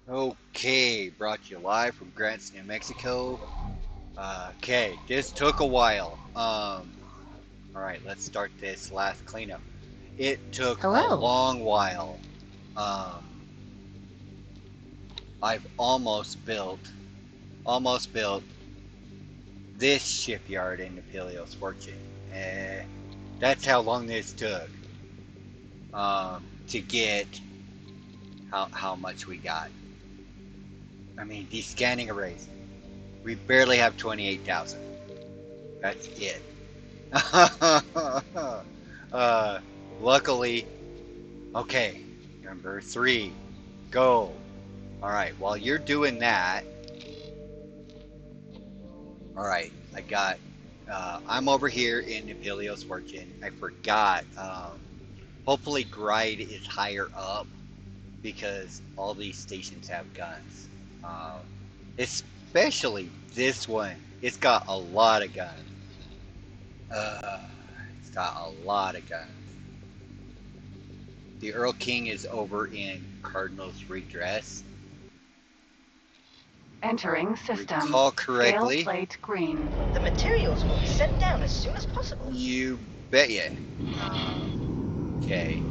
Okay, brought to you live from Grants, New Mexico. Okay, this took a while. All right, let's start this last cleanup. It took a Hello. long while. Um, I've almost built this shipyard in the Peleos Fortune. Eh, that's how long this took. To get how much we got. I mean, these scanning arrays. We barely have 28,000. That's it. uh, luckily, okay. Number 3, go. All right. While you're doing that, all right. I got. I'm over here in the Peleos Fortune. I forgot. Hopefully, Gride is higher up because all these stations have guns. Uh, Especially this one. It's got a lot of guns. Uh, it's got a lot of guns. The Earl King is over in Cardinals Redress. Entering system. Recall Scale correctly. plate green. The materials will be sent down as soon as possible. You bet you. Okay.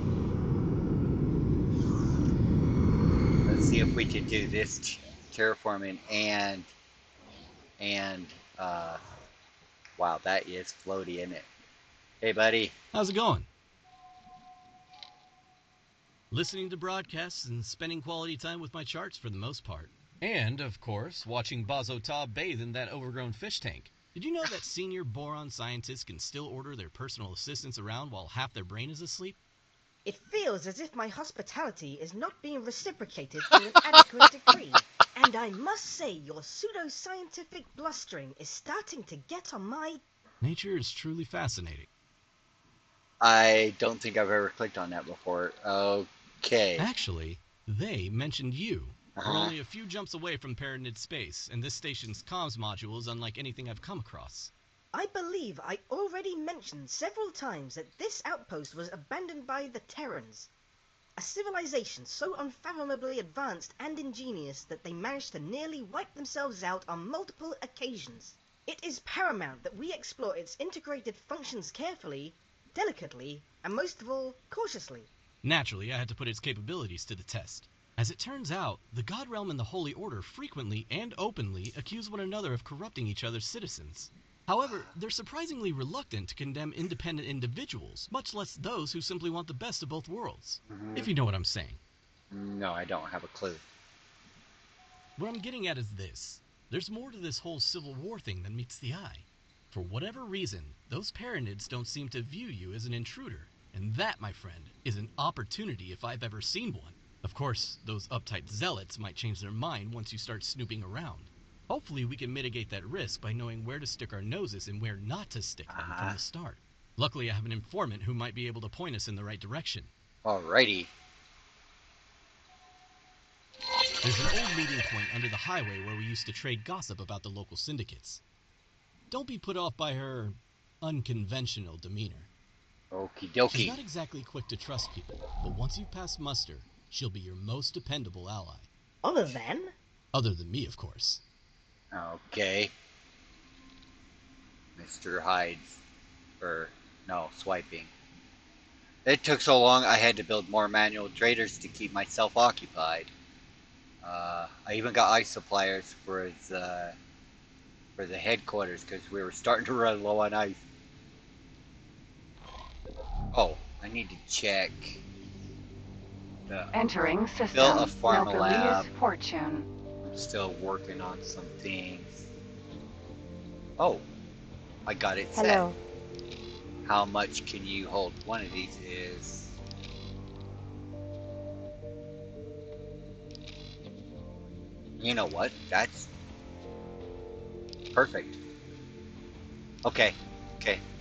Let's see if we can do this terraforming and uh, wow, that is floaty, isn't it? Hey, buddy. How's it going? Listening to broadcasts and spending quality time with my charts for the most part. And, of course, watching Bazota bathe in that overgrown fish tank. Did you know that senior boron scientists can still order their personal assistants around while half their brain is asleep? It feels as if my hospitality is not being reciprocated to an adequate degree. And I must say your pseudo-scientific blustering is starting to get on my... Nature is truly fascinating. I don't think I've ever clicked on that before. Okay. Actually, they mentioned you. We're Uh-huh. only a few jumps away from Paranid space, and this station's comms module is unlike anything I've come across. I believe I already mentioned several times that this outpost was abandoned by the Terrans. A civilization so unfathomably advanced and ingenious that they managed to nearly wipe themselves out on multiple occasions. It is paramount that we explore its integrated functions carefully, delicately, and most of all, cautiously. Naturally, I had to put its capabilities to the test. As it turns out, the God Realm and the Holy Order frequently and openly accuse one another of corrupting each other's citizens. However, they're surprisingly reluctant to condemn independent individuals, much less those who simply want the best of both worlds. If you know what I'm saying. No, I don't have a clue. What I'm getting at is this. There's more to this whole Civil War thing than meets the eye. For whatever reason, those Paranids don't seem to view you as an intruder. And that, my friend, is an opportunity if I've ever seen one. Of course, those uptight zealots might change their mind once you start snooping around. Hopefully we can mitigate that risk by knowing where to stick our noses and where not to stick them from the start. Luckily, I have an informant who might be able to point us in the right direction. Alrighty. There's an old meeting point under the highway where we used to trade gossip about the local syndicates. Don't be put off by her unconventional demeanor. Okie She's dokie. not exactly quick to trust people, but once you've passed muster, she'll be your most dependable ally. Other than... Other than me, of course. Okay. Mr. Hyde's. No, swiping. It took so long I had to build more manual traders to keep myself occupied. I even got ice suppliers for the headquarters because we were starting to run low on ice. Oh, I need to check. Entering system. Built a farm Locally lab. is fortune. I'm still working on some things. Oh, I got it set. Hello. How much can you hold? One of these is... You know what? That's perfect. Okay,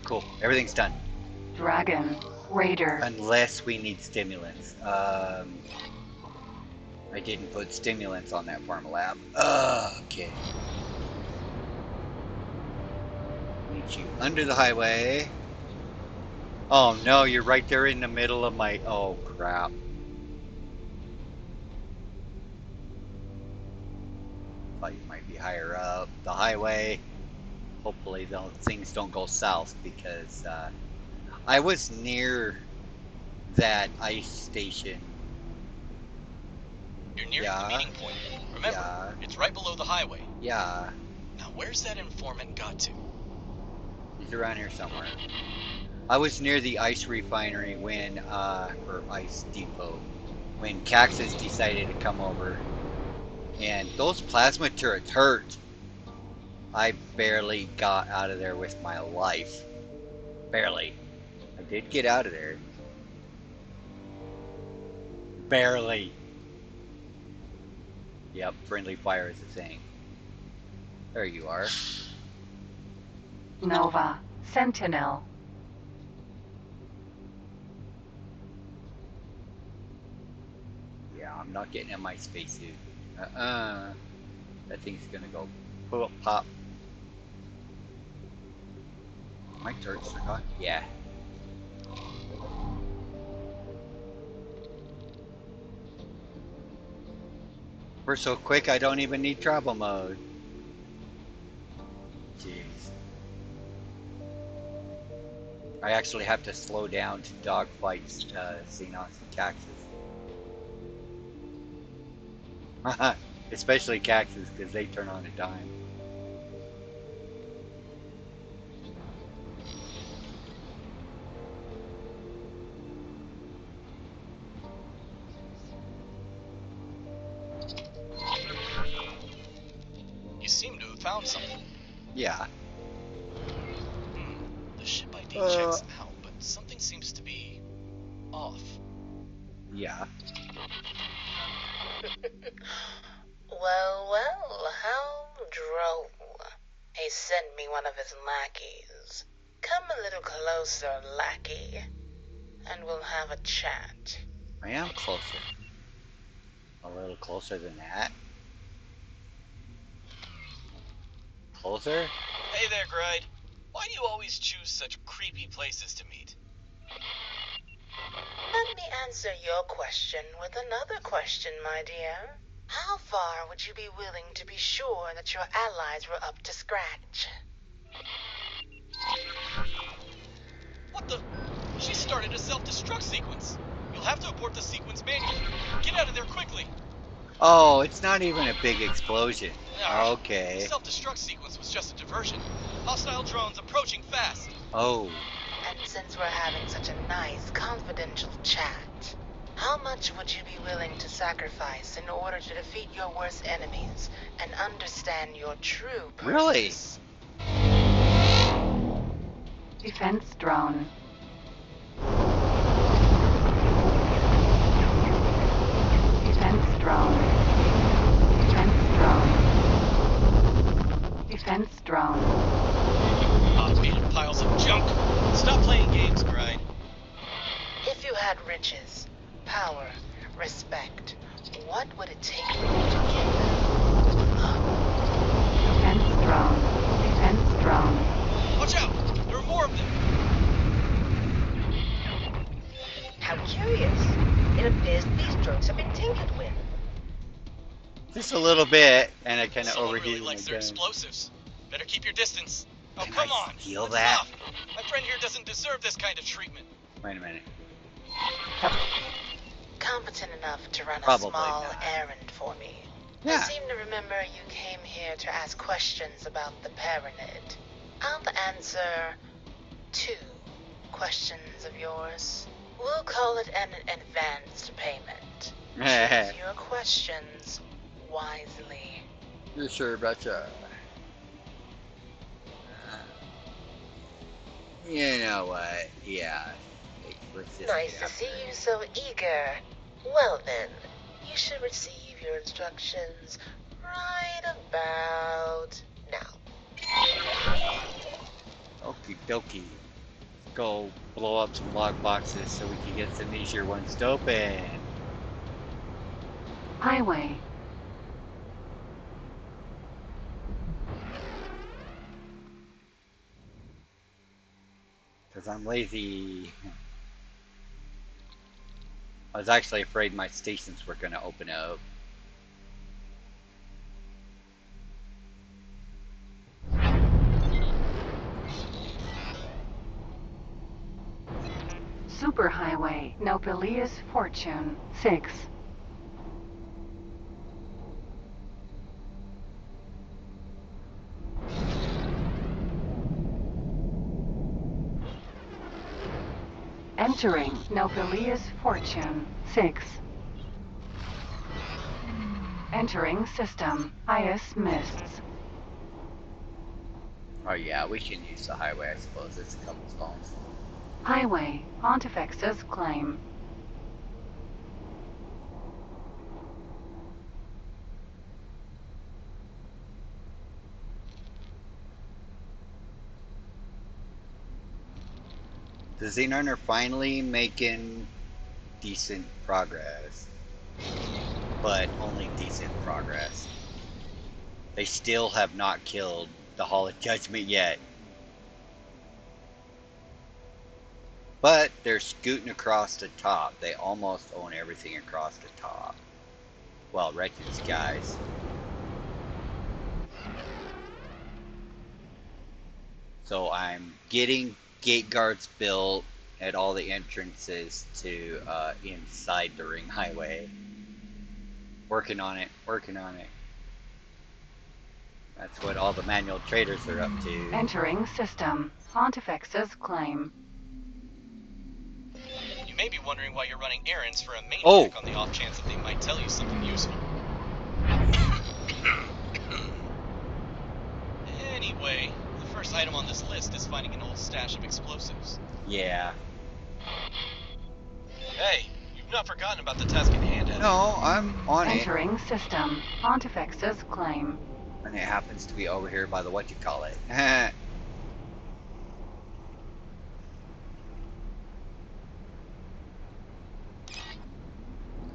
cool. Everything's done. Dragon. Raider. Unless we need stimulants. I didn't put stimulants on that farm lab. Okay. Meet you under the highway. Oh no, you're right there in the middle of my... Oh crap. Thought you might be higher up the highway. Hopefully, those things don't go south because I was near that ice station. You're nearing the Yeah, meeting point. Remember, yeah, it's right below the highway. yeah. Now, where's that informant got to? He's around here somewhere. I was near the ice refinery when, or ice depot, when Caxus decided to come over. And those plasma turrets hurt. I barely got out of there with my life. Barely. I did get out of there. Barely. Yep, friendly fire is a thing. There you are. Nova. Sentinel. Yeah, I'm not getting in my spacesuit. That thing's gonna go pop. My turrets are gone? Yeah. We're so quick I don't even need travel mode. Jeez. I actually have to slow down to dogfight Xenos and Caxus. Especially Caxus because they turn on a dime. You seem to have found something. Yeah. The ship ID checks out, but something seems to be off. Yeah. Well, well, how droll. He sent me one of his lackeys. Come a little closer, lackey, and we'll have a chat. I am closer. A little closer than that. Closer? Hey there, Gride. Why do you always choose such creepy places to meet? Let me answer your question with another question, my dear. How far would you be willing to be sure that your allies were up to scratch? What the? She started a self-destruct sequence. You'll have to abort the sequence manually. Get out of there quickly. Oh, it's not even a big explosion. The Okay. self-destruct sequence was just a diversion. Hostile drones approaching fast. Oh. And since we're having such a nice, confidential chat, how much would you be willing to sacrifice in order to defeat your worst enemies and understand your true Really? purpose? Defense drone. Defense drone. Defense drone. Defense drone. Automated piles of junk. Stop playing games, Gride. If you had riches, power, respect, what would it take for you to give them up? Defense drone. Defense drone. Watch out! There are more of them. How curious. It appears these drones have been tinkered with. Just a little bit, and I kind of Someone overheated really likes my their gun. explosives. Better keep your distance. Oh, Can come I on. steal That's that? enough. My friend here doesn't deserve this kind of treatment. Wait a minute. Competent enough to run a Probably small not. errand for me. Yeah. I seem to remember you came here to ask questions about the Pyramid. I'll answer 2 questions of yours. We'll call it an advanced payment. Choose your questions wisely. You're sure about that? You know what? Yeah. Let's just Nice get to out see there. you so eager. Well then, you should receive your instructions right about now. Okie dokie. Go blow up some log boxes so we can get some easier ones to open. Highway. Because I'm lazy. I was actually afraid my stations were going to open up. Superhighway, Nobilious Fortune, 6. Entering Nobilious Fortune, 6. Entering system, Ice Mists. Oh yeah, we can use the highway, I suppose. It's a couple stones. Highway, Pontifex's Claim. The Xenon are finally making decent progress, but only decent progress. They still have not killed the Hall of Judgment yet. But they're scooting across the top. They almost own everything across the top. Well, Wretched Skies. So I'm getting gate guards built at all the entrances to inside the ring highway. Working on it, working on it. That's what all the manual traders are up to. Entering system, Pontifex's Claim. You may be wondering why you're running errands for a maniac Oh. on the off chance that they might tell you something useful. Anyway, the first item on this list is finding an old stash of explosives. Yeah. Hey, you've not forgotten about the task at hand, have you? No, I'm on it. Entering system, Pontifex's Claim. And it happens to be over here by the whatchamacallit.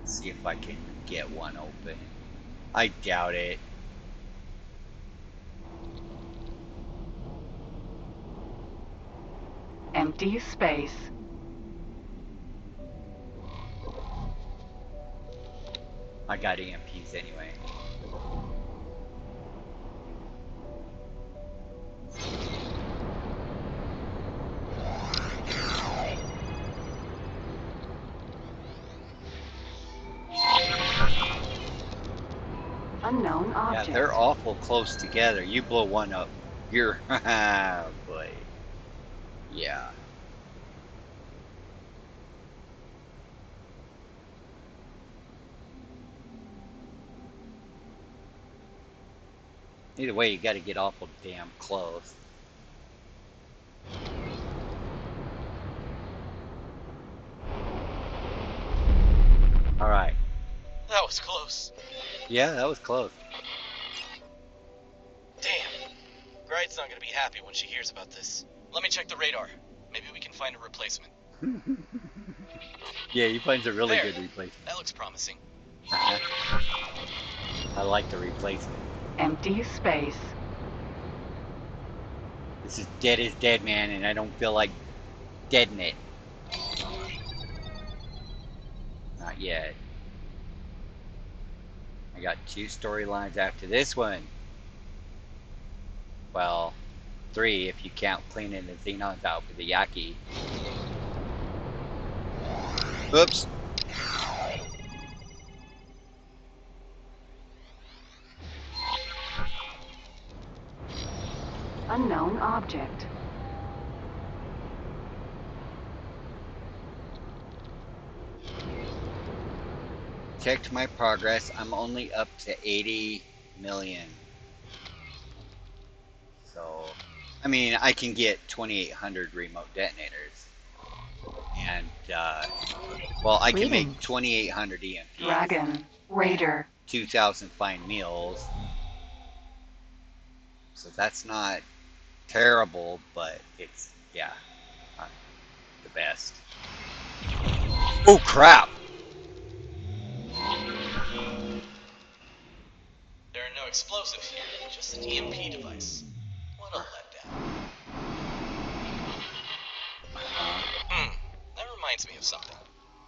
See if I can get one open. I doubt it. Empty space. I got EMPs anyway. Unknown Yeah, object. they're awful close together. You blow one up, you're boy. Yeah. Either way, you got to get awful damn close. All right. That was close. Yeah, that was close. Damn. Gride's not gonna be happy when she hears about this. Let me check the radar. Maybe we can find a replacement. Yeah, he finds a really There. good replacement. That looks promising. I like the replacement. Empty space. This is dead as dead, man, and I don't feel like deading it. Not yet. I got 2 storylines after this one. Well, 3 if you count cleaning the Xenons out for the Yaki. Oops. Unknown object. Checked my progress. I'm only up to 80 million. So, I mean, I can get 2,800 remote detonators. And, well, I can make Greetings. 2,800 EMPs. Dragon. Raider. 2,000 fine meals. So that's not terrible, but it's, yeah, not the best. Oh, crap! There are no explosives here, just an EMP device. What a letdown. That reminds me of something.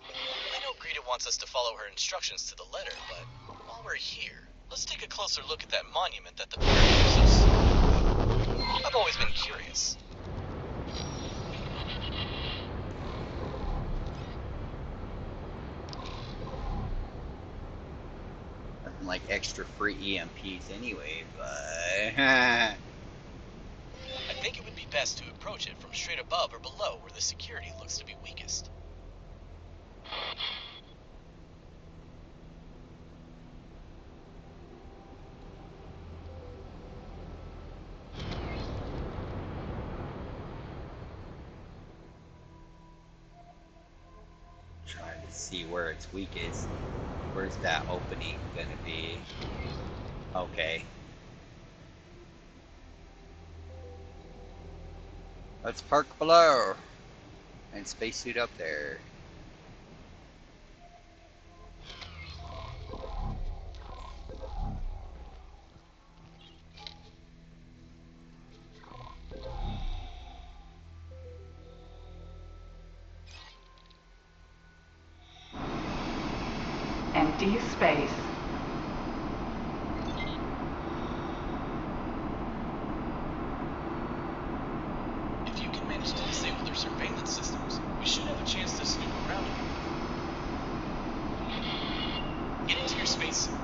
I know Greta wants us to follow her instructions to the letter, but while we're here, let's take a closer look at that monument that the pair uses. I've always been curious. like extra free EMPs anyway, but I think it would be best to approach it from straight above or below where the security looks to be weakest. trying to see where it's weakest. Where's that opening gonna be? Okay. Let's park below and spacesuit up there. Empty space. If you can manage to disable their surveillance systems, we should have a chance to snoop around a bit. Get into your spacesuit.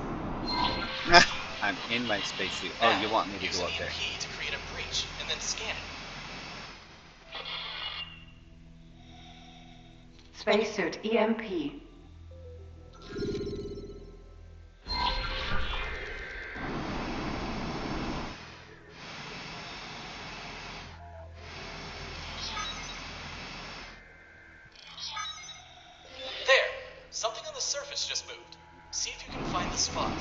I'm in my spacesuit. Oh, Now, you want me to use go an up there? EMP to create a breach and then scan it. Spacesuit EMP. There! Something on the surface just moved. See if you can find the spot.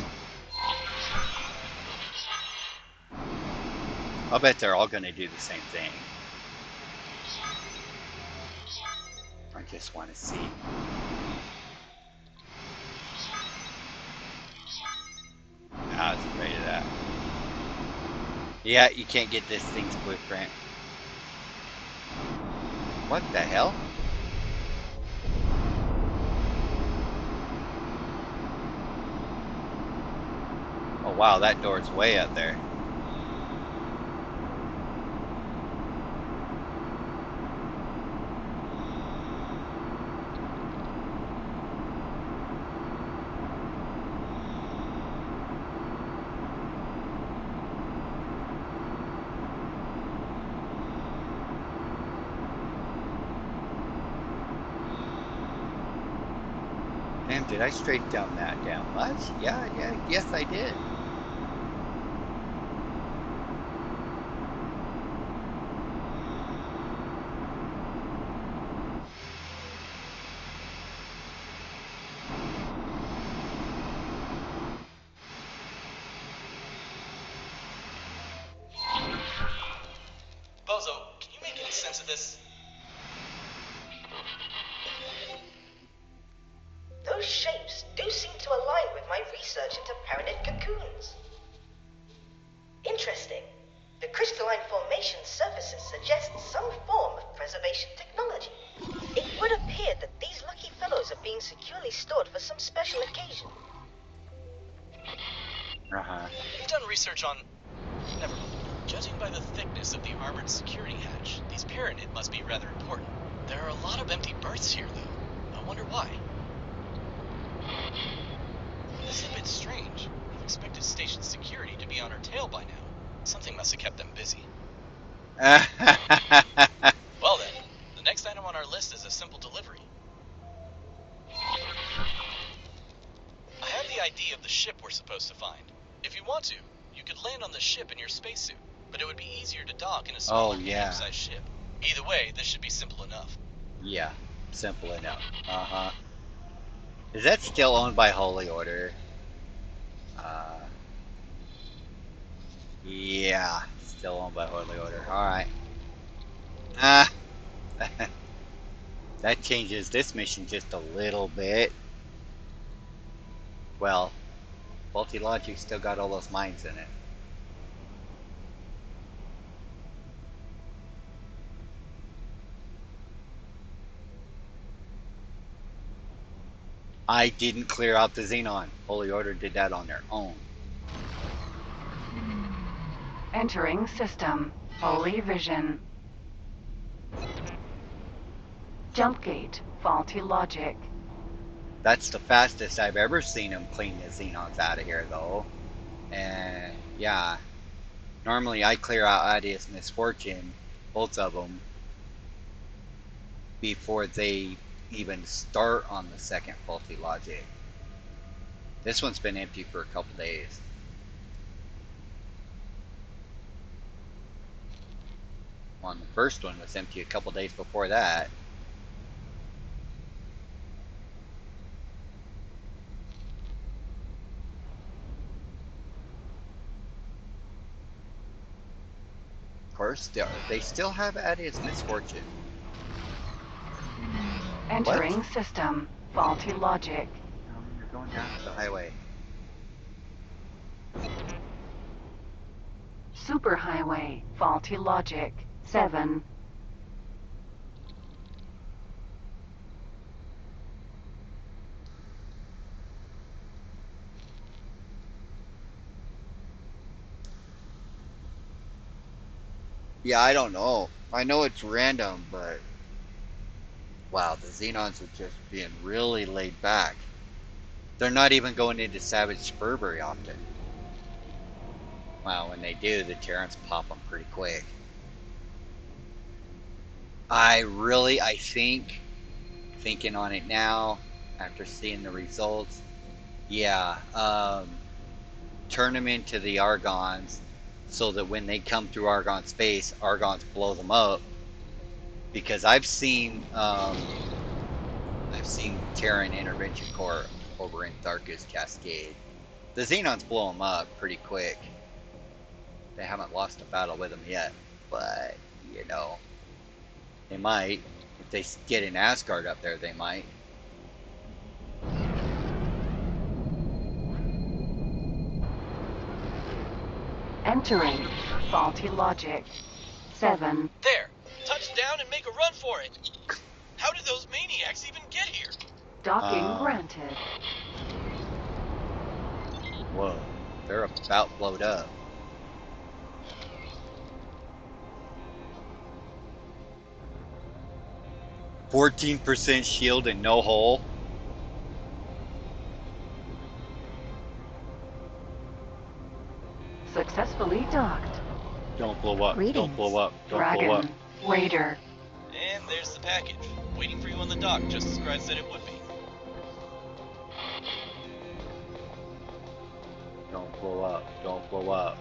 I'll bet they're all gonna do the same thing. I just want to see. I was afraid of that. Yeah, you can't get this thing's blueprint. What the hell? Oh wow, that door's way up there. Damn, did I strafe down that damn much? Yeah, yes I did. Bozo, can you make any sense of this? Those shapes do seem to align with my research into pyramid cocoons. Interesting. The crystalline formation surfaces suggest some form of preservation technology. It would appear that these lucky fellows are being securely stored for some special occasion. Uh-huh. You've done research on... Never mind. Judging by the thickness of the armored security hatch, these Pyranid must be rather important. There are a lot of empty berths here, though. I wonder why. This is a bit strange. I've expected station security to be on her tail by now. Something must have kept them busy. Well then, the next item on our list is a simple delivery. I have the ID of the ship we're supposed to find. If you want to, you could land on the ship in your spacesuit, but it would be easier to dock in a smaller medium-sized ship. Either way, this should be simple enough. Yeah, simple enough. Uh-huh. Is that still owned by Holy Order? Yeah, still owned by Holy Order. Alright. Ah, that changes this mission just a little bit. Well, Faulty Logic still got all those mines in it. I didn't clear out the Xenon. Holy Order did that on their own. Entering system. Holy vision. Jump gate. Faulty logic. That's the fastest I've ever seen them clean the xenons out of here, though. And yeah, normally I clear out Adius Misfortune, both of them, before they even start on the second faulty logic. This one's been empty for a couple days. Well, the first one was empty a couple days before that. Of course, they still have Adius Misfortune. Entering system. Faulty logic. You're going down to the highway. Superhighway. Faulty logic. 7. Yeah, I don't know. I know it's random, but wow, the Xenons are just being really laid back. They're not even going into Savage Spur very often. Well, when they do, the Terrans pop them pretty quick. I think, thinking on it now, after seeing the results, yeah, turn them into the Argons so that when they come through Argon space, Argons blow them up. Because I've seen Terran Intervention Corps over in Tharkus Cascade. The Xenons blow them up pretty quick. They haven't lost a battle with them yet, but you know, they might. If they get an Asgard up there, they might. Entering. Faulty logic. 7. There! Touch down and make a run for it! How did those maniacs even get here? Docking granted. Whoa, they're about blowed up. %14 shield and no hull. Successfully docked. Don't blow up. Greetings. Don't blow up. Don't blow up. Dragon. Raider. And there's the package, waiting for you on the dock, just as Gride said it would be. Don't blow up. Don't blow up.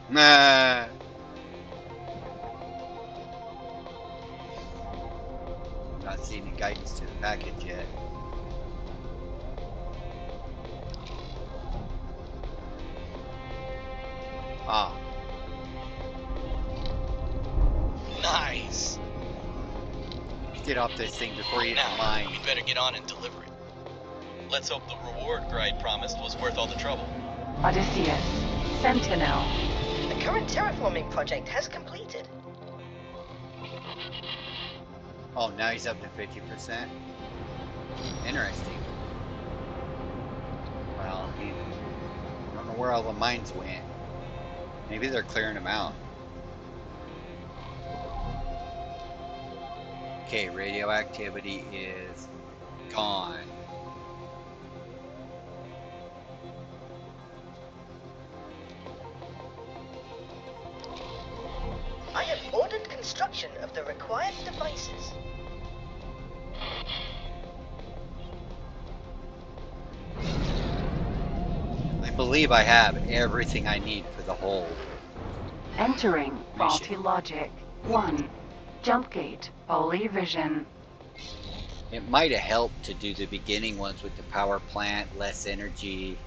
Nah. Not seeing any guidance to the package yet. Ah. Nice! Get off this thing before you hit the Now, mine. we'd better get on and deliver it. Let's hope the reward Gride promised was worth all the trouble. Odysseus. Sentinel. The current terraforming project has completed. Oh, now he's up to 50%. Interesting. Well, I don't know where all the mines went. Maybe they're clearing them out. Okay, radioactivity is gone. I have ordered construction of the required devices. I believe I have everything I need for the whole. Entering. Faulty Mission. logic. 1. Jump gate. Holy vision. It might have helped to do the beginning ones with the power plant, less energy,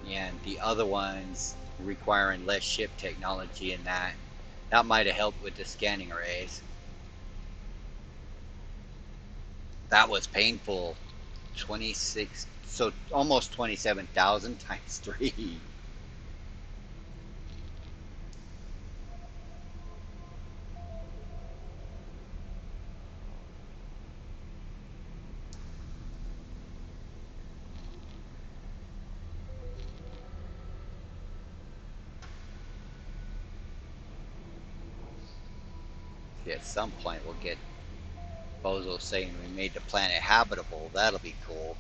and the other ones requiring less ship technology and that. That might have helped with the scanning arrays. That was painful. 26, so almost 27,000 times 3. At some point we'll get Bozo saying we made the planet habitable. That'll be cool.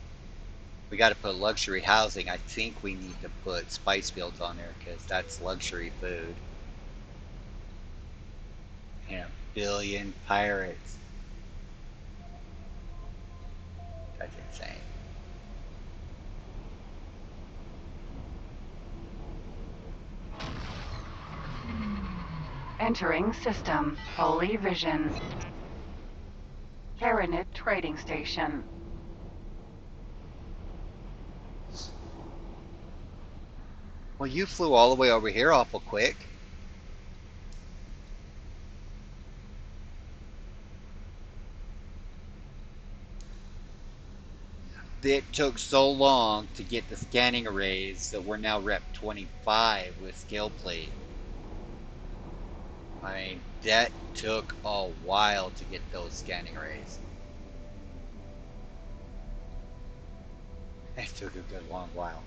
We got to put luxury housing. I think we need to put spice fields on there because that's luxury food. And a billion pirates. That's insane. Entering system. Holy Vision. Tyranid Trading Station. Well, you flew all the way over here awful quick. It took so long to get the scanning arrays that we're now rep 25 with scale plate. I mean, that took a while to get those scanning arrays. It took a good long while.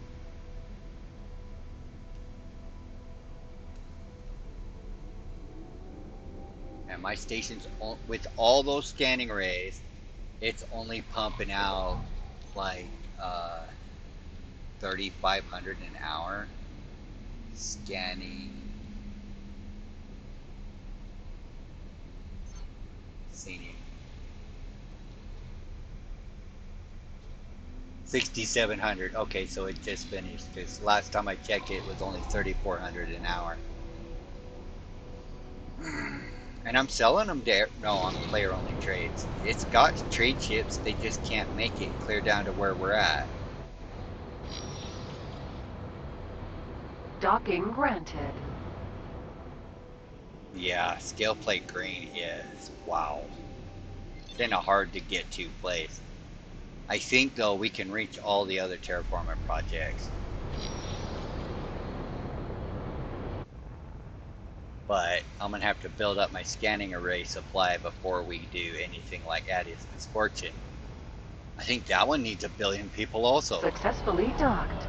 And my station's, with all those scanning arrays, it's only pumping out like 3,500 an hour scanning scenery. 6,700. Okay, so it just finished because last time I checked it was only 3,400 an hour. And I'm selling them there. No, on player only trades. It's got trade ships, they just can't make it clear down to where we're at. Docking granted. Yeah, scale plate green is wow. It's in a hard to get to place. I think though we can reach all the other terraforming projects. But I'm gonna have to build up my scanning array supply before we do anything like Addis Misfortune. I think that one needs a billion people also. Successfully docked.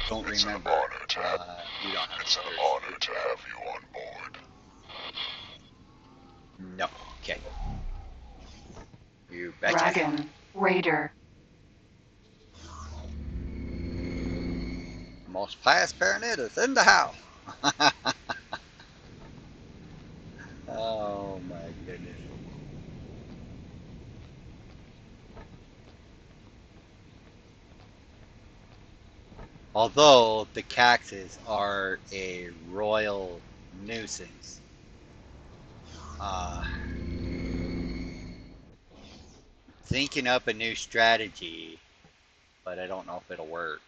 Don't It's remember. An honor to have, You don't have it's an honor to have you on board. No. Okay. You betcha. Dragon. Raider. Most pious Baronet is in the house. Oh my goodness. Although the Caxes are a royal nuisance. Uh, Thinking up a new strategy, but I don't know if it'll work.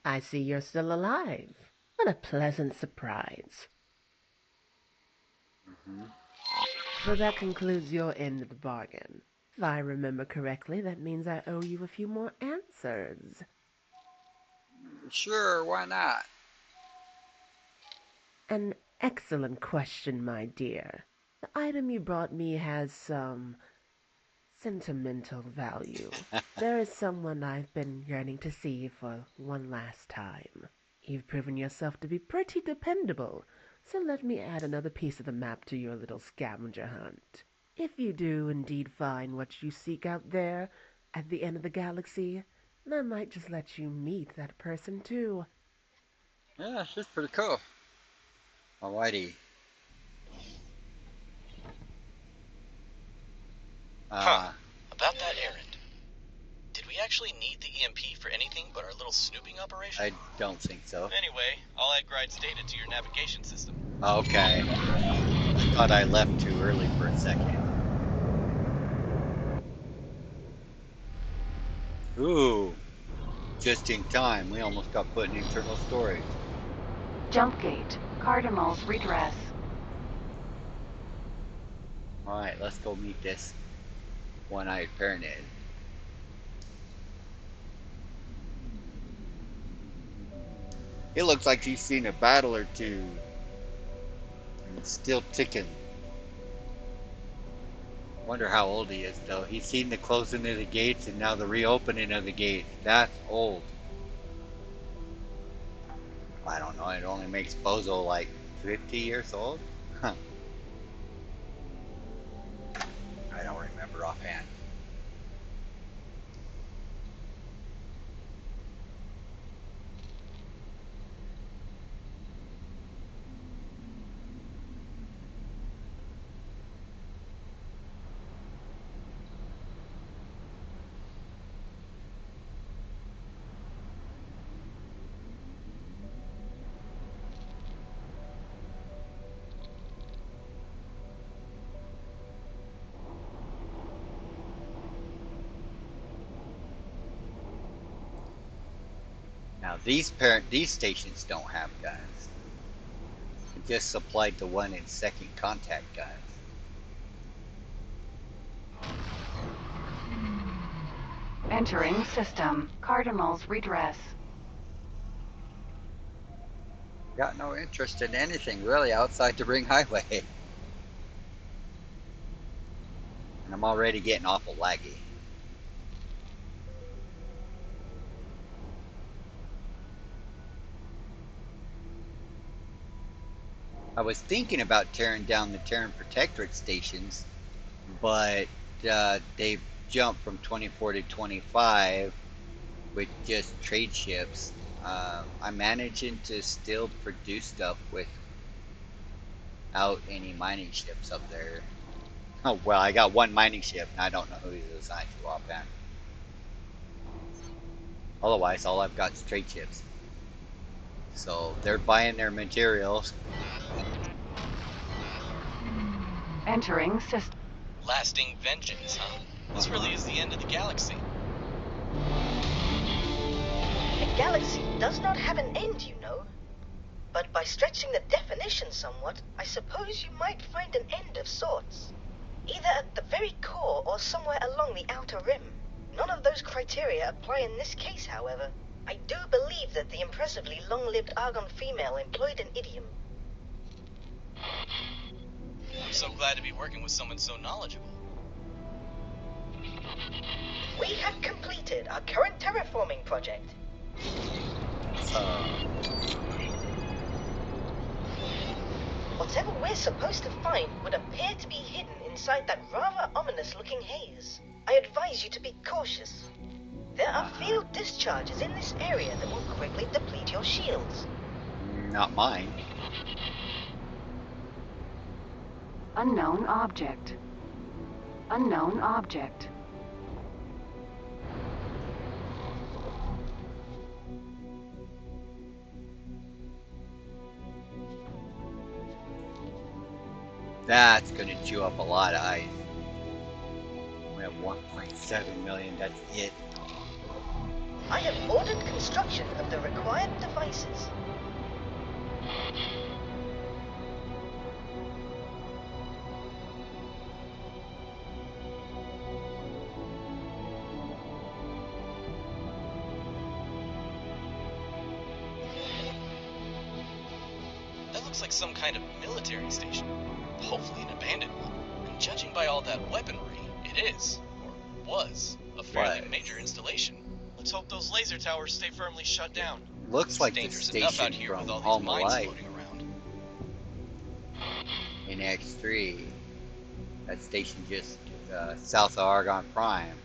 I see you're still alive. What a pleasant surprise. Mm-hmm. So that concludes your end of the bargain. If I remember correctly, that means I owe you a few more answers. Sure, why not? An excellent question, my dear. The item you brought me has some sentimental value. There is someone I've been yearning to see for one last time. You've proven yourself to be pretty dependable, so let me add another piece of the map to your little scavenger hunt. If you do indeed find what you seek out there at the end of the galaxy, then I might just let you meet that person too. Yeah, it's just pretty cool. Alrighty. Huh. About that errand. Did we actually need the EMP for anything but our little snooping operation? I don't think so. Anyway, I'll add Gride's data to your navigation system. Okay. I thought I left too early for a second. Ooh. Just in time. We almost got put in internal storage. Jumpgate. Cardinal's Redress. Alright, let's go meet this one-eyed Pyramid. It looks like he's seen a battle or two. And it's still ticking. Wonder how old he is, though. He's seen the closing of the gates and now the reopening of the gates. That's old. I don't know. It only makes Bozo like 50 years old? Huh. I don't remember offhand. Now these stations don't have guns. It just supplied the one in second contact guns. Entering system. Cardinals redress. Got no interest in anything really outside the ring highway. And I'm already getting awful laggy. I was thinking about tearing down the Terran Protectorate stations, but they've jumped from 24 to 25 with just trade ships. I'm managing to still produce stuff without any mining ships up there. Oh, well, I got one mining ship, and I don't know who he's assigned to offhand. Otherwise, all I've got is trade ships. So they're buying their materials. Entering system. Lasting vengeance, huh? This really is the end of the galaxy. The galaxy does not have an end, you know. But by stretching the definition somewhat, I suppose you might find an end of sorts. Either at the very core or somewhere along the outer rim. None of those criteria apply in this case, however. I do believe that the impressively long-lived Argon female employed an idiom. I'm so glad to be working with someone so knowledgeable. We have completed our current terraforming project. Whatever we're supposed to find would appear to be hidden inside that rather ominous-looking haze. I advise you to be cautious. There are field discharges in this area that will quickly deplete your shields. Not mine. Unknown object. Unknown object. That's gonna chew up a lot of ice. We have 1.7 million, that's it. I have ordered construction of the required devices. That looks like some kind of military station. Hopefully an abandoned one. And judging by all that weaponry, it is, or was, a fairly major installation. Let's hope those laser towers stay firmly shut down. Looks like the Dangerous enough out station here with from all Home these mines Alive floating around. in X3. That station just south of Argon Prime.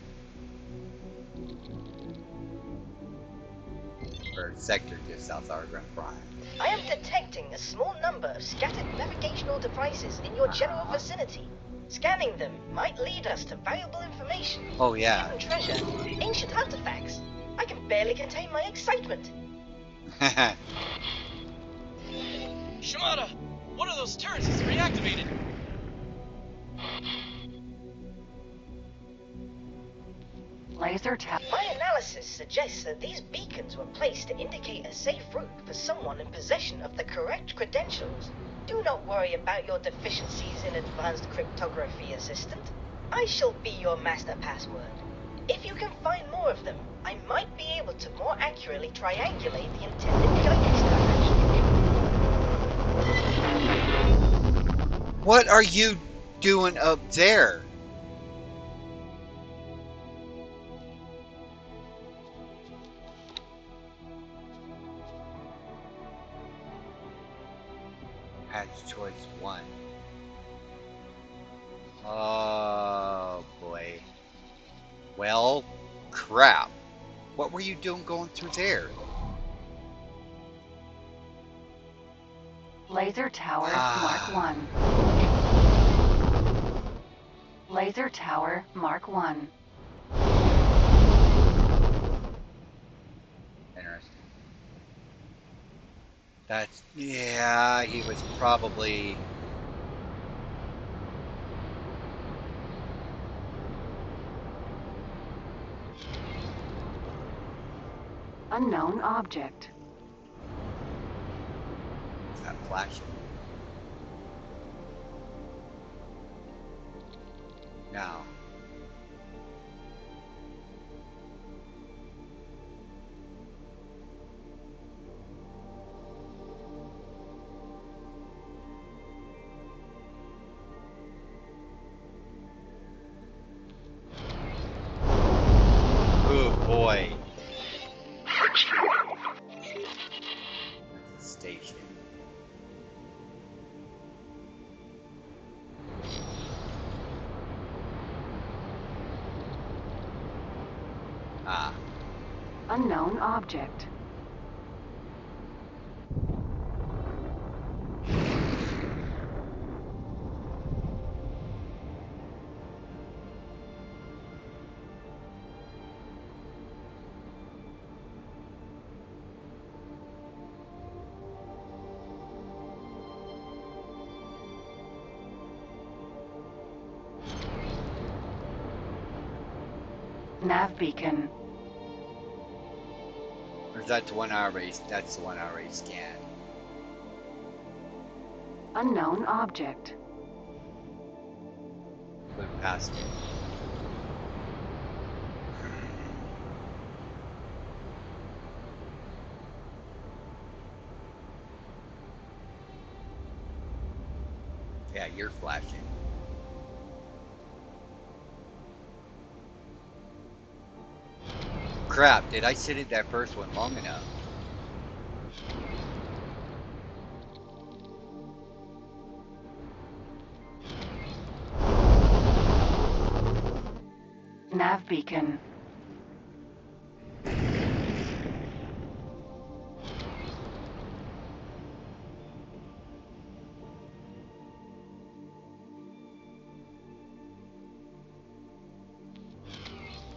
Or sector just south of Argon Prime. I am detecting a small number of scattered navigational devices in your general vicinity. Scanning them might lead us to valuable information. Oh yeah. Hidden treasure, ancient artifacts. I can barely contain my excitement. Shimada! One of those turrets is reactivated! Laser tap. My analysis suggests that these beacons were placed to indicate a safe route for someone in possession of the correct credentials. Do not worry about your deficiencies in advanced cryptography, Assistant. I shall be your master password. If you can find more of them, I might be able to more accurately triangulate the intended guidance direction. What are you doing up there? Hatch choice 1. Oh boy. Well, crap. What were you doing going through there? Laser tower Mark 1. Laser tower Mark 1. Interesting. That's, yeah, he was probably... Unknown object. Is that flashing? No. Oh boy. That's a station. Ah. Unknown object. Nav beacon. Or is that the one I already? That's the one I already scanned. Unknown object. Flew past it. Yeah, you're flashing. Crap, did I sit in that first one long enough? Nav beacon.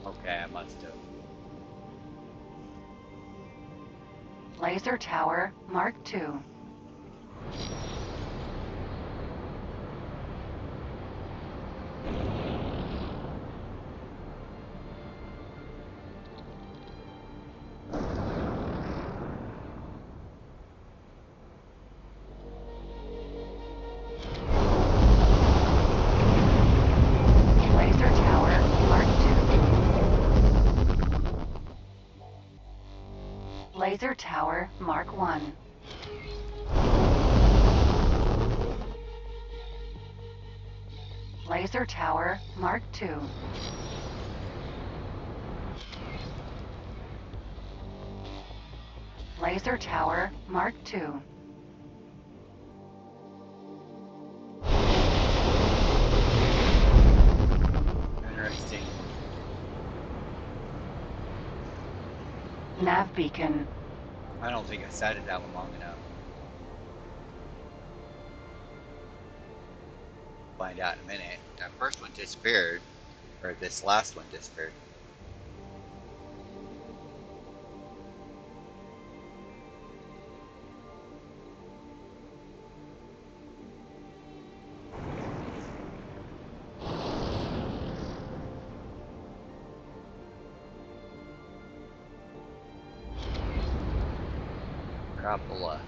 Okay, I must have. Laser tower Mark II. Laser tower Mark II. Laser tower Mark I. Laser tower Mark II. Laser tower Mark II. Interesting. Nav beacon. I don't think I sat at that one long enough. Find out in a minute. That first one disappeared. Or this last one disappeared. Crapola.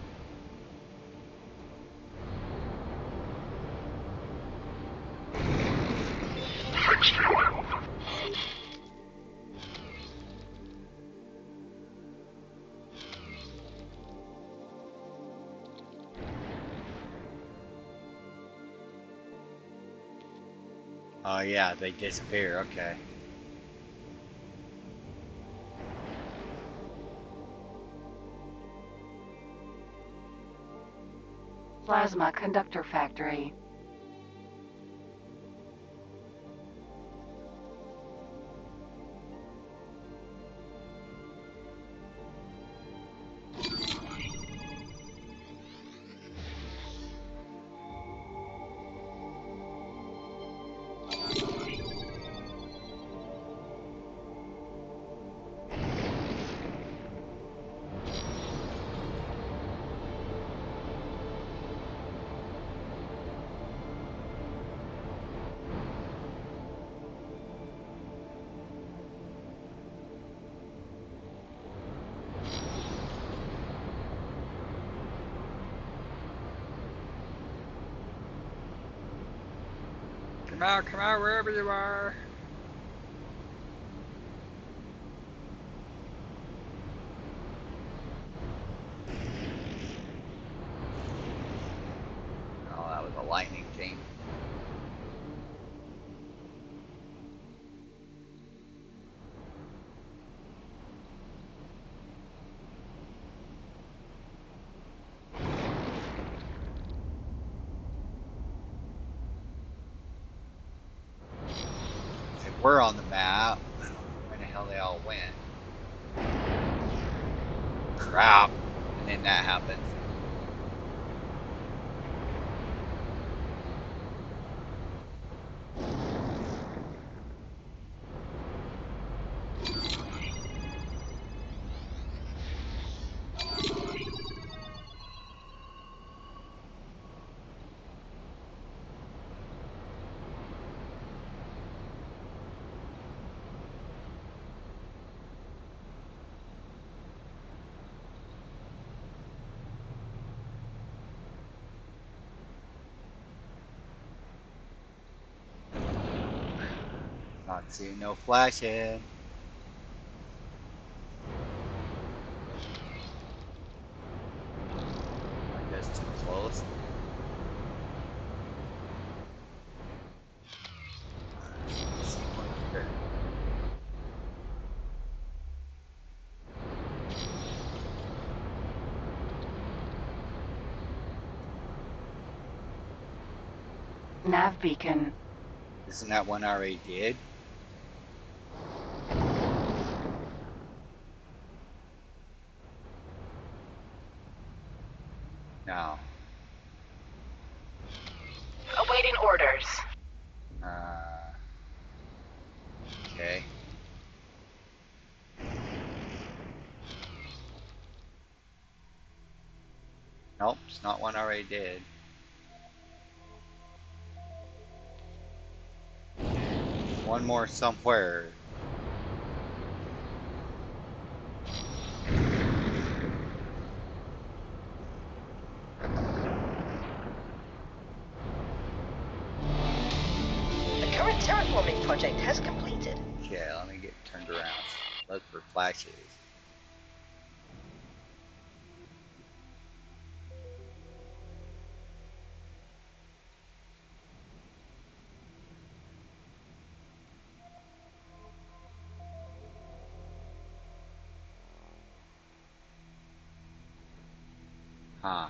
Oh yeah, they disappear, okay. Plasma conductor factory. come out, wherever you are. Oh, that was a lightning thing. They were on the map. I don't know where the hell they all went. Crap. And then that happens. Not seeing no flashing. I guess too close. Let's see one here. Nav beacon. Isn't that one I already did? No. Awaiting orders. Okay. Nope, it's not one I already did. One more somewhere. The current terraforming project has completed. Okay, let me get turned around. Look for flashes. Huh.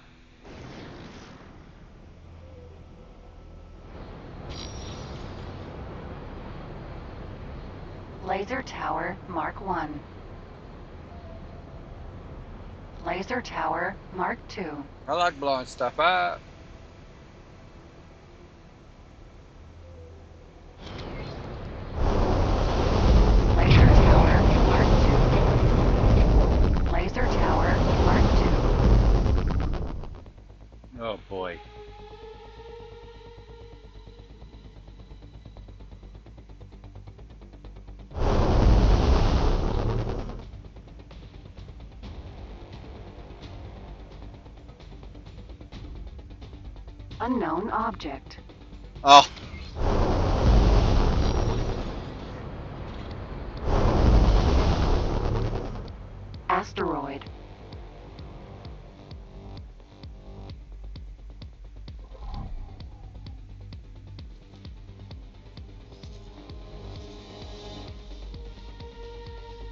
Laser Tower Mark 1. Laser Tower Mark 2. I like blowing stuff up. Laser Tower Mark 2. Laser Tower Mark 2. Oh boy. Unknown object. Oh. Asteroid.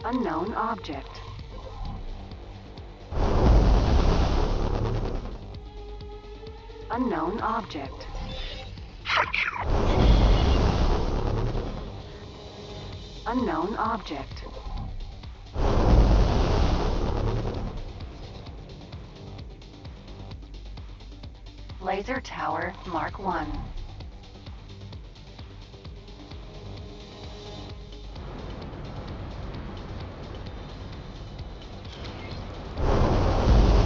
Unknown object. Unknown object. Unknown object. Laser Tower Mark 1.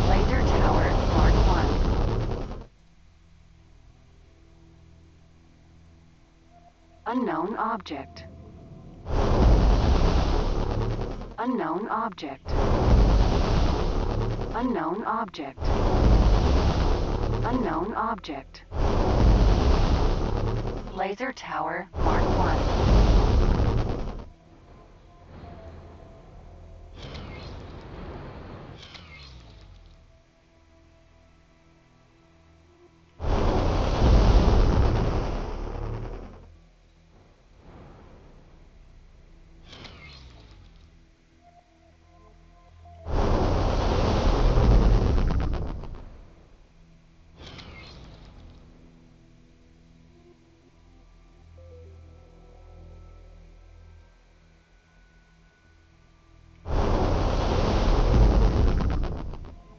Laser Tower Mark 1. Unknown object. Unknown object. Unknown object. Unknown object. Laser Tower Mark 1.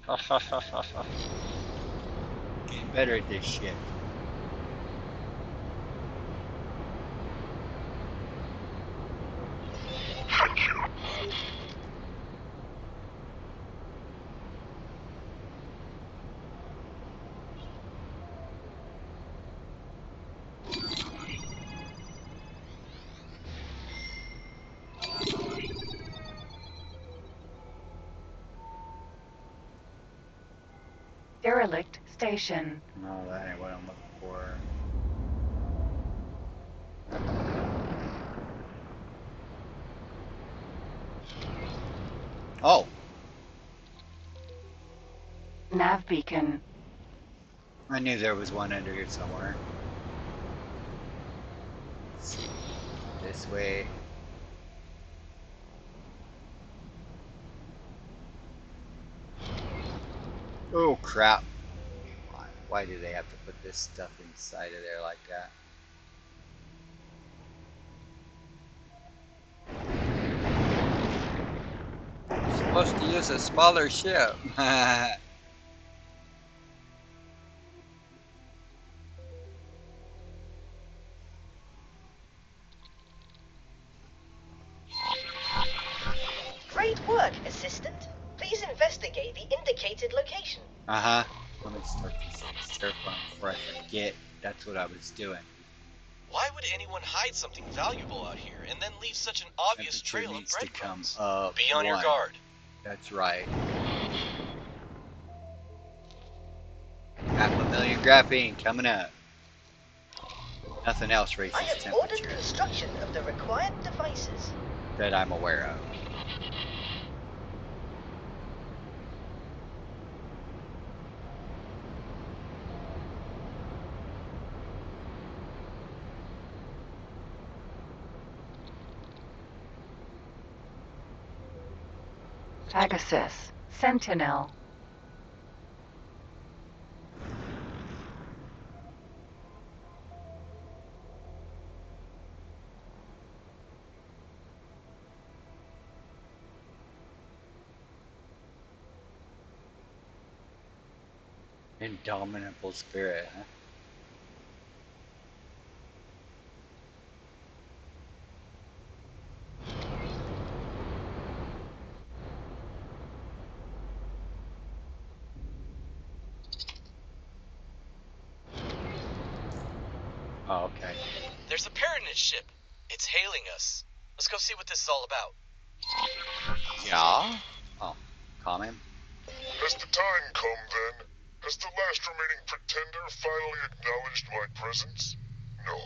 Ha ha ha ha ha. Getting better at this shit. Derelict Station. No, that ain't what I'm looking for. Oh, Nav Beacon. I knew there was one under here somewhere. Let's see. This way. Oh crap. Why do they have to put this stuff inside of there like that? Supposed to use a smaller ship. Great work, Assistant. Please investigate the indicated location. Uh-huh. Let me start this surf on before I forget. That's what I was doing. Why would anyone hide something valuable out here and then leave such an obvious Temperature trail of needs to come breadcrumbs? up. Be on your one. guard. That's right. 500,000 graphene coming up. Nothing else raises I have ordered temperature construction of the required devices. that I'm aware of. Pegasus. Sentinel. Indomitable spirit, huh? Oh, okay. There's a Paranid ship. It's hailing us. Let's go see what this is all about. Yeah? Oh, calm him. Has the time come then? Has the last remaining pretender finally acknowledged my presence? No,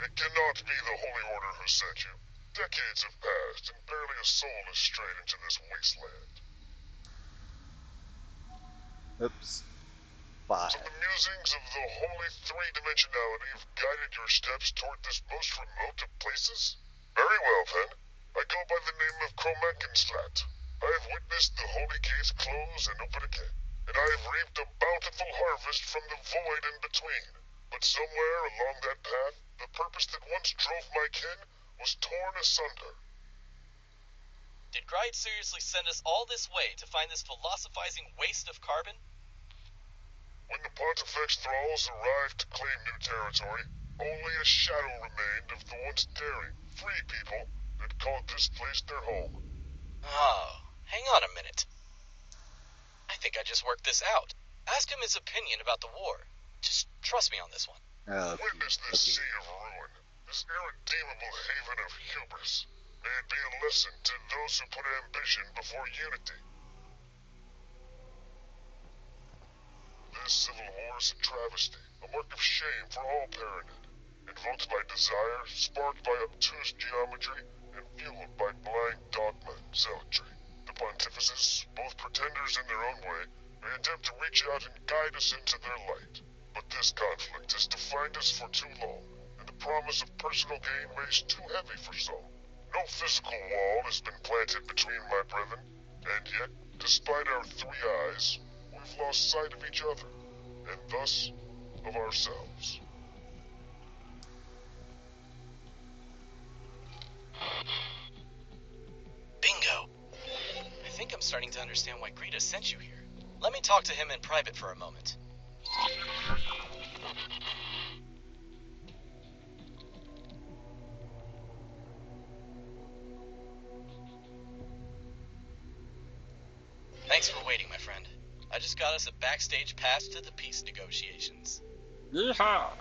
it cannot be the Holy Order who sent you. Decades have passed, and barely a soul has strayed into this wasteland. Oops. Five. So the musings of the holy three-dimensionality have guided your steps toward this most remote of places? Very well, then. I go by the name of Chronicles. I have witnessed the holy gates close and open again, and I have reaped a bountiful harvest from the void in between. But somewhere along that path, the purpose that once drove my kin was torn asunder. Did Gride seriously send us all this way to find this philosophizing waste of carbon? When the Pontifex thralls arrived to claim new territory, only a shadow remained of the once daring, free people that called this place their home. Oh, hang on a minute. I think I just worked this out. Ask him his opinion about the war. Just trust me on this one. Oh, Witness this okay. sea of ruin, this irredeemable haven of hubris. May it be a lesson to those who put ambition before unity. This civil war is a travesty, a mark of shame for all Paranid. And invoked by desire, sparked by obtuse geometry, and fueled by blind dogma and zealotry. The pontifices, both pretenders in their own way, may attempt to reach out and guide us into their light. But this conflict has defined us for too long, and the promise of personal gain weighs too heavy for some. No physical wall has been planted between my brethren, and yet, despite our three eyes, we've lost sight of each other, and thus of ourselves. Bingo! I think I'm starting to understand why Greta sent you here. Let me talk to him in private for a moment. Thanks for waiting, my friend. I just got us a backstage pass to the peace negotiations. Yeehaw!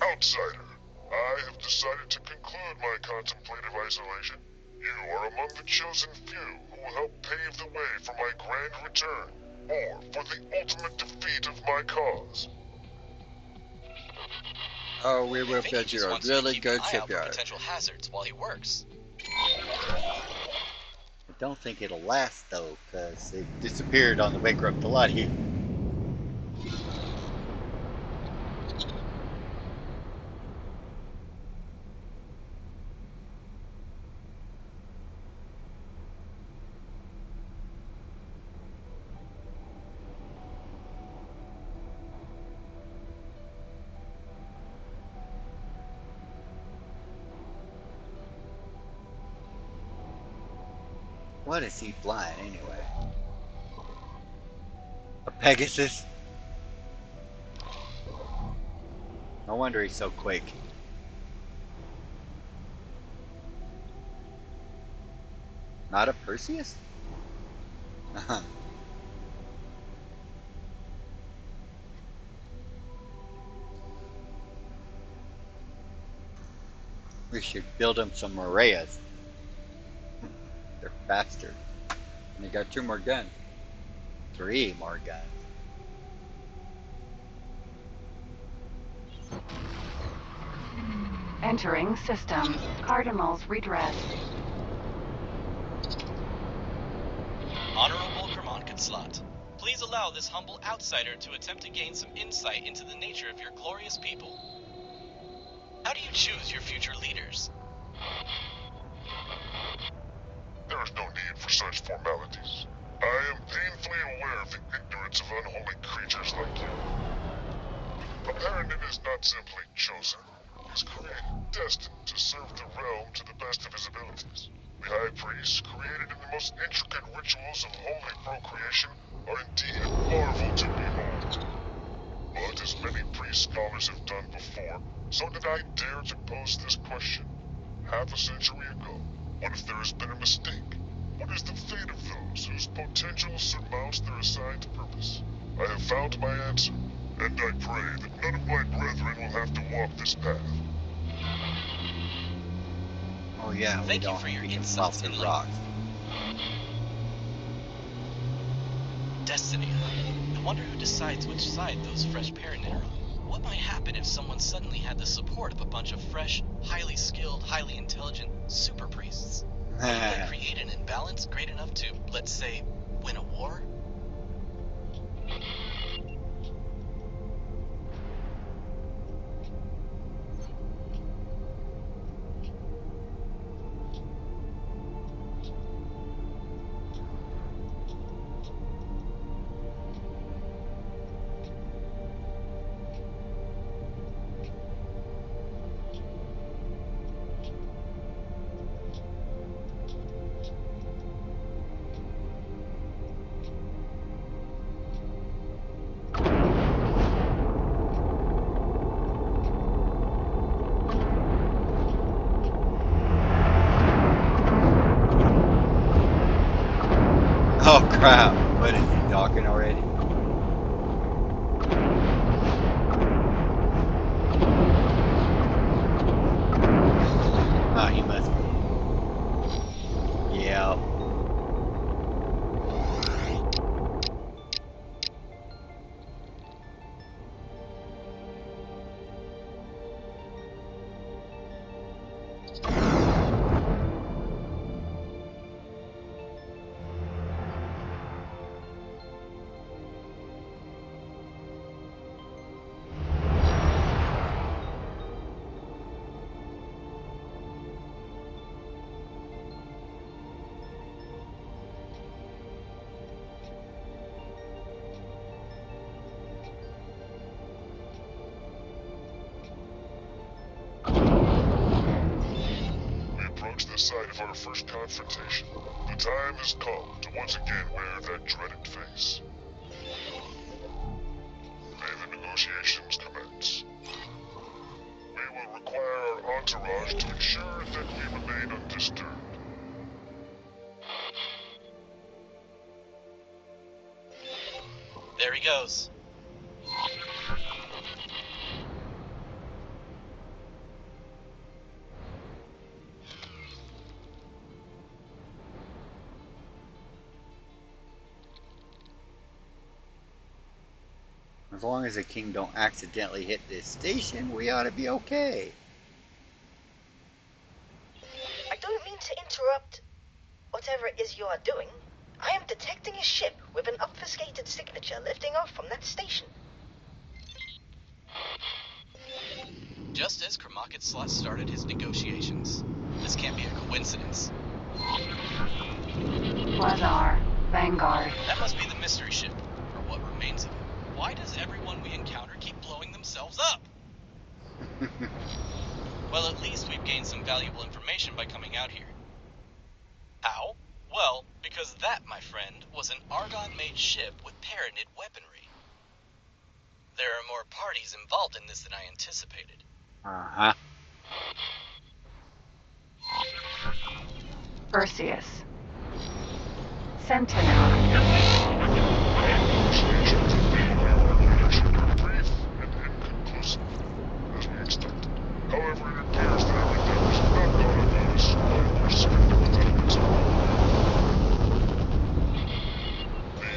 Outsider, I have decided to conclude my contemplative isolation. You are among the chosen few who will help pave the way for my grand return, or for the ultimate defeat of my cause. Oh, we I will think he build just you a wants you to really keep an good eye out for shipyard. potential hazards while he works. I don't think it'll last though, because it disappeared on the bankrupt Delani. What is he flying anyway? A Pegasus? No wonder he's so quick. Not a Perseus? Uh-huh. We should build him some Moreas. They're faster. And they got 2 more guns. 3 more guns. Entering system. Cardinals redress. Honorable Kermonkatslat, please allow this humble outsider to attempt to gain some insight into the nature of your glorious people. How do you choose your future leaders? There is no need for such formalities. I am painfully aware of the ignorance of unholy creatures like you. A Paranid is not simply chosen. He is created, destined to serve the realm to the best of his abilities. The High Priest, created in the most intricate rituals of holy procreation, are indeed a marvel to behold. But as many priest scholars have done before, so did I dare to pose this question. Half a century ago, what if there has been a mistake? What is the fate of those whose potential surmounts their assigned purpose? I have found my answer, and I pray that none of my brethren will have to walk this path. Oh yeah, Thank you don't. for your We can plow insights through and rocks. Destiny. I wonder who decides which side those fresh Paranid are on. What might happen if someone suddenly had the support of a bunch of fresh, highly skilled, highly intelligent super priests? Wouldn't that create an imbalance great enough to, let's say, win a war? Oh crap! What is he talking already? Oh, he must be. Yeah. to the site of our first confrontation. The time has come to once again wear that dreaded face. May the negotiations commence. We will require our entourage to ensure that we remain undisturbed. There he goes. As long as the king don't accidentally hit this station, we ought to be okay. I don't mean to interrupt whatever it is you are doing. I am detecting a ship with an obfuscated signature lifting off from that station. Just as Chronicles started his negotiations. This can't be a coincidence. Lazar, Vanguard. That must be the mystery ship, or what remains of it. Why does everyone we encounter keep blowing themselves up? Well, at least we've gained some valuable information by coming out here. How? Well, because that, my friend, was an Argon-made ship with Paranid weaponry. There are more parties involved in this than I anticipated. Uh-huh. Perseus. Sentinel. Negotiations have been brief and inconclusive, as we expected. However, it appears that our endeavors have not gone unnoticed by more skeptical elements of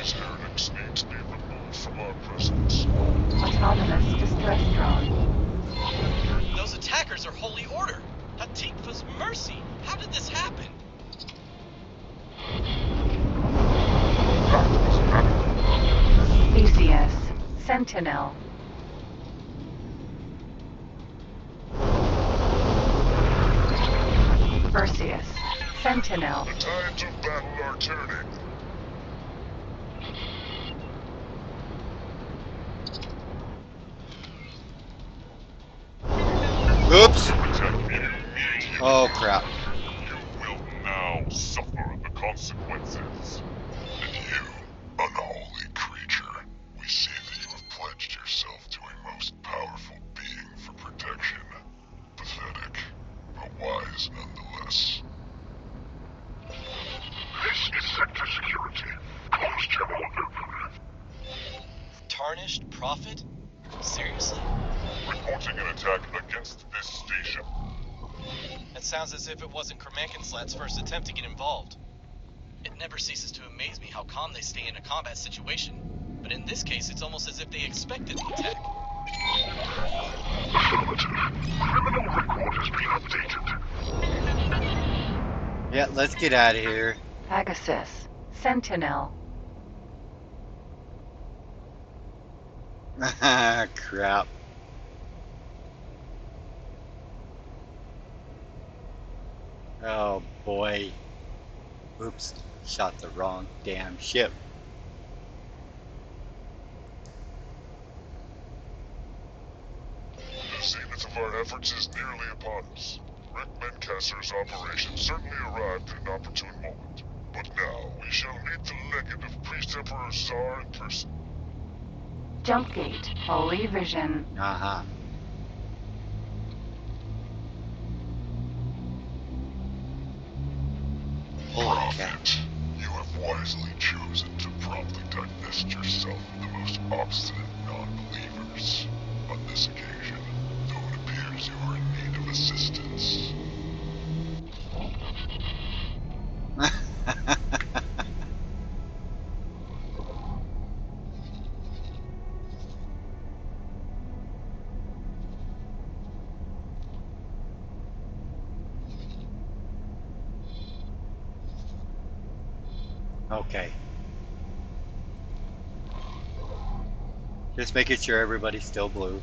These heretics need to be removed from our presence. Autonomous distress drone. Those attackers are Holy Order! Hatikva's mercy! How did this happen? Theseus. Sentinel. Perseus. Sentinel. The tides of battle are turning. Oops. Protect me immediately. Oh, crap. You will now suffer the consequences. And you, unholy creature, we see that you have pledged yourself to a most powerful being for protection. Pathetic, but wise nonetheless. This is Sector Security. Close General Open. Tarnished Prophet? Seriously? Reporting an attack against this station. That sounds as if it wasn't Chronicles' first attempt to get involved. It never ceases to amaze me how calm they stay in a combat situation. But in this case, it's almost as if they expected the attack. Affirmative. Criminal record has been updated. Yeah, let's get out of here. Pegasus. Sentinel. Crap. Oh boy. Oops. Shot the wrong damn ship. The zenith of our efforts is nearly upon us. Rick Menkasser's operation certainly arrived at an opportune moment. But now we shall meet the legate of Priest Emperor Tsar in person. Jumpgate. Holy Vision. Uh-huh. Holy cow. Prophet, you have wisely chosen to promptly divest yourself of the most obstinate non-believers. On this occasion, though it appears you are in need of assistance. Okay. Just making sure everybody's still blue.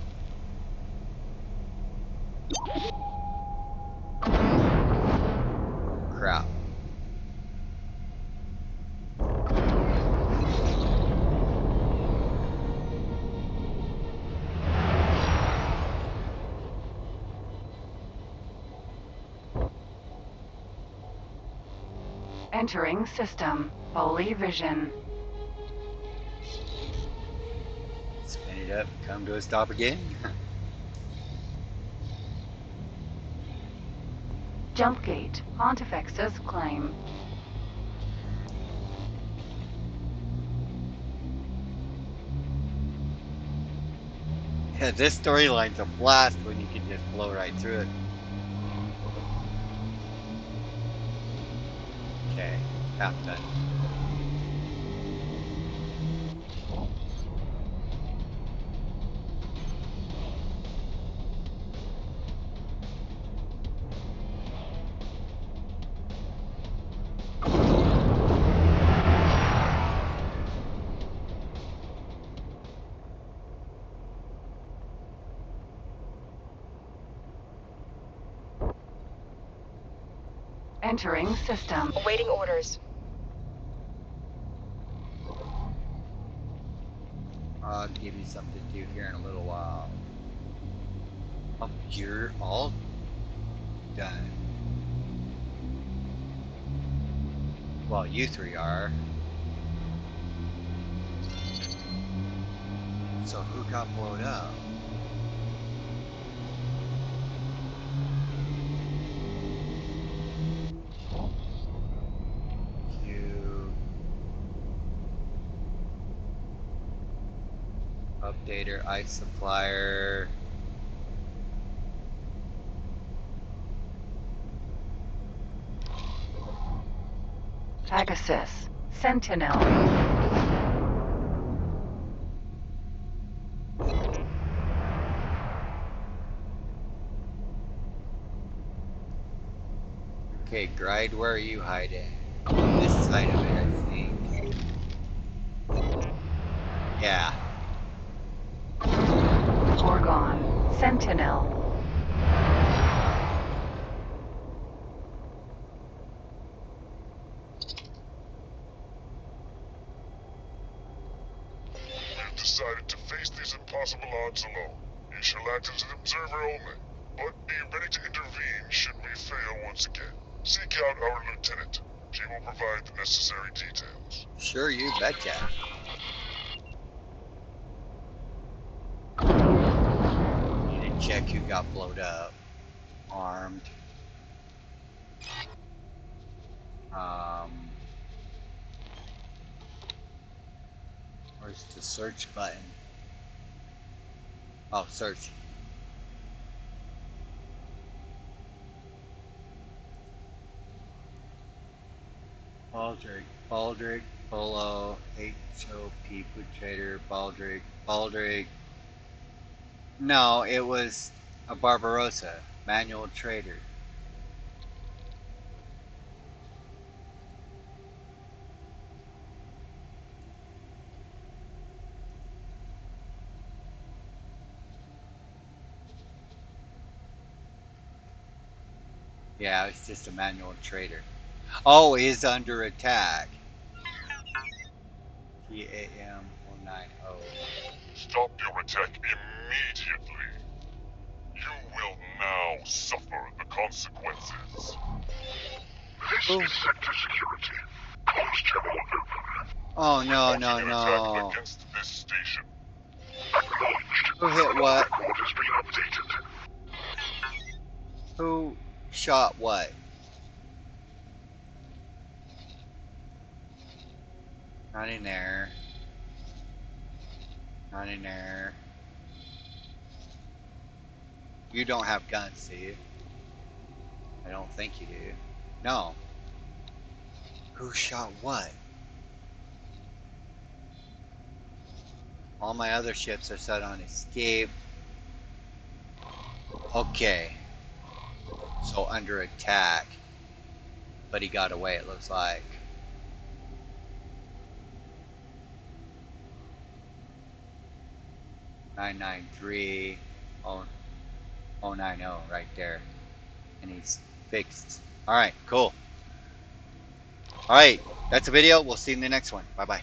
Crap. Entering system. Holy vision. Spin it up, come to a stop again. Jump gate. Pontifex's claim. Yeah, this storyline's a blast when you can just blow right through it. Okay, half done. Entering system. Awaiting orders. I'll give you something to do here in a little while. Oh, you're all done. Well, you three are. So who got blown up? You. Updater, ice supplier. Pegasus. Sentinel. Okay, Gride, where are you hiding? On this side of it, I think. Yeah. Gorgon. Sentinel. We've decided to face these impossible odds alone. You shall act as an observer only, but be ready to intervene should we fail once again. Seek out our lieutenant. She will provide the necessary details. Sure, you betcha. Need to check who got blowed up. Armed. Where's the search button? Oh, search. Baldric, Bolo, HOP, Food Trader, Baldric. No, it was a Barbarossa, manual trader. Yeah, it's just a manual trader. Oh, is under attack. TAM 090. Stop your attack immediately. You will now suffer the consequences. This Ooh. is Sector Security. Comms channel open. Oh no, no, Attack no. against this station. Who hit what? Report has been updated. Who shot what? Not in there. Not in there. You don't have guns, do you? I don't think you do. No. Who shot what? All my other ships are set on escape. Okay. So under attack. But he got away, it looks like. Nine nine three. Oh, 090 right there. And he's fixed. Alright, cool. Alright, that's a video. We'll see you in the next one. Bye bye.